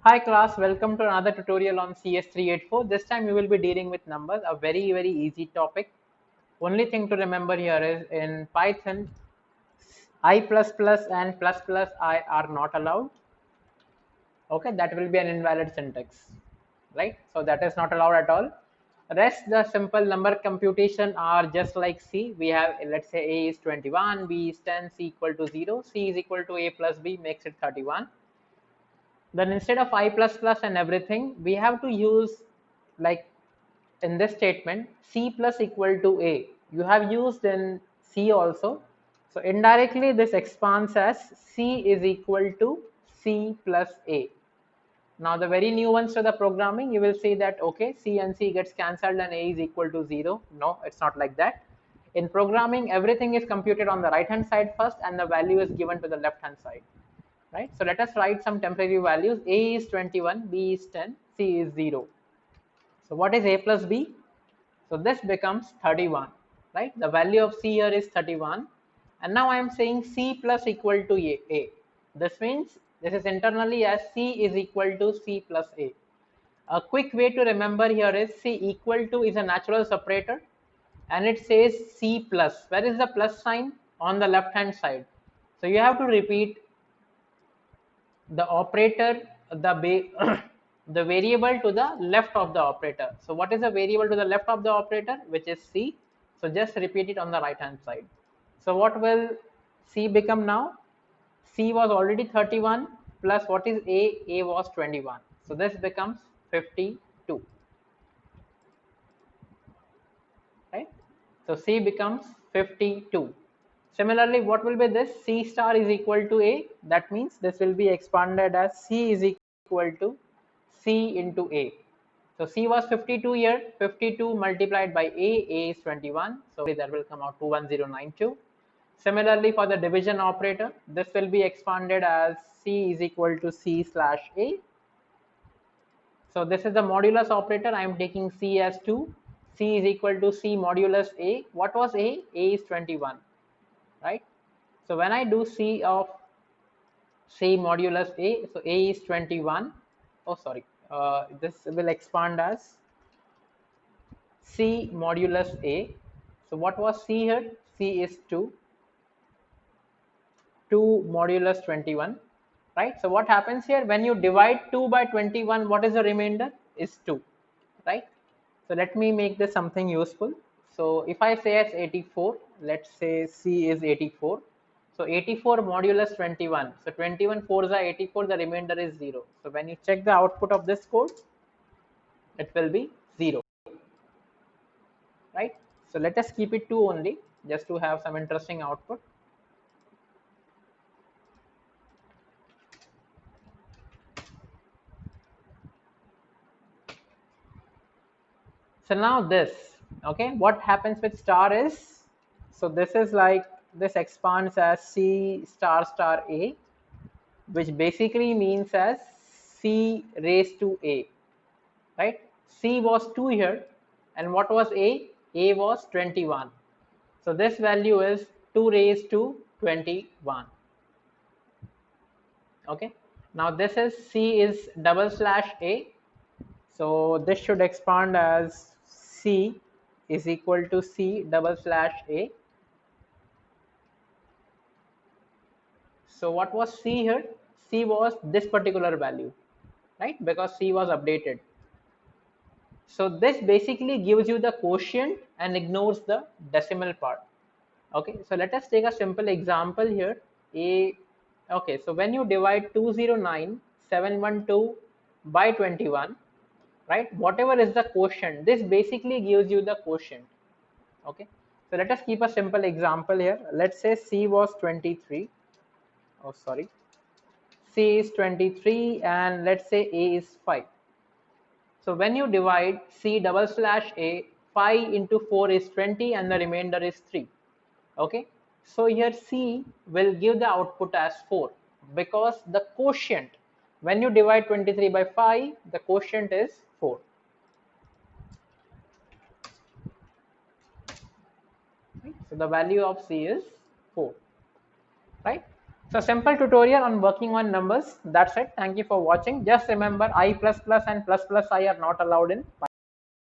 Hi class, welcome to another tutorial on CS384. This time we will be dealing with numbers, a very easy topic. Only thing to remember here is in Python, I++ and plus I are not allowed. Okay, that will be an invalid syntax, right? So that is not allowed at all. Rest the simple number computation are just like C. We have, let's say A is 21, B is 10, C equal to 0, C is equal to A plus B makes it 31. Then instead of I plus plus and everything, we have to use, like in this statement, C plus equal to A. You have used in C also. So indirectly this expands as C is equal to C plus A. Now the very new ones to the programming, you will see that okay, C and C gets cancelled and A is equal to 0. No, it's not like that. In programming, everything is computed on the right hand side first and the value is given to the left hand side, right? So let us write some temporary values. A is 21, B is 10, C is 0. So what is A plus B? So this becomes 31, right? The value of C here is 31. And now I am saying C plus equal to A. This means this is internally as C is equal to C plus A. A quick way to remember here is C equal to is a natural separator and it says C plus. Where is the plus sign? On the left hand side. So you have to repeat the operator, the variable to the left of the operator. So what is the variable to the left of the operator, which is C? So just repeat it on the right hand side. So what will C become now? C was already 31 plus what is A was 21. So this becomes 52, right? So C becomes 52. Similarly, what will be this? C star is equal to A. That means this will be expanded as C is equal to C into A. So C was 52 here. 52 multiplied by A is 21. So that will come out to 1092. Similarly, for the division operator, this will be expanded as C is equal to C slash A. So this is the modulus operator. I am taking C as 2. C is equal to C modulus A. What was A? A is 21, right? So when I do C of C modulus A, so A is 21. Oh, sorry. This will expand as C modulus A. So what was C here? C is 2. 2 modulus 21, right? So what happens here when you divide 2 by 21, what is the remainder? Is 2, right? So let me make this something useful. So if I say as 84, let's say C is 84. So 84 modulus 21. So 21 4s are 84, the remainder is 0. So when you check the output of this code, it will be 0, right? So let us keep it 2 only, just to have some interesting output. So now this, okay, what happens with star is, so this is like, this expands as C star star A, which basically means as C raised to A, right? C was 2 here, and what was A? A was 21. So this value is 2 raised to 21. Okay. Now this is C is double slash A. So this should expand as C is equal to C double slash A. So what was C here? C was this particular value, right? Because C was updated. So this basically gives you the quotient and ignores the decimal part. Okay, so let us take a simple example here. Okay, so when you divide 209,712 by 21, right, whatever is the quotient, this basically gives you the quotient. Okay, so let us keep a simple example here. Let's say C was 23. Oh, sorry. C is 23 and let's say A is 5. So when you divide C double slash A, 5 into 4 is 20 and the remainder is 3. Okay, so here C will give the output as 4 because the quotient, when you divide 23 by 5, the quotient is 4. Right? So the value of C is 4, right? So simple tutorial on working on numbers. That's it. Thank you for watching. Just remember I++ and ++I are not allowed in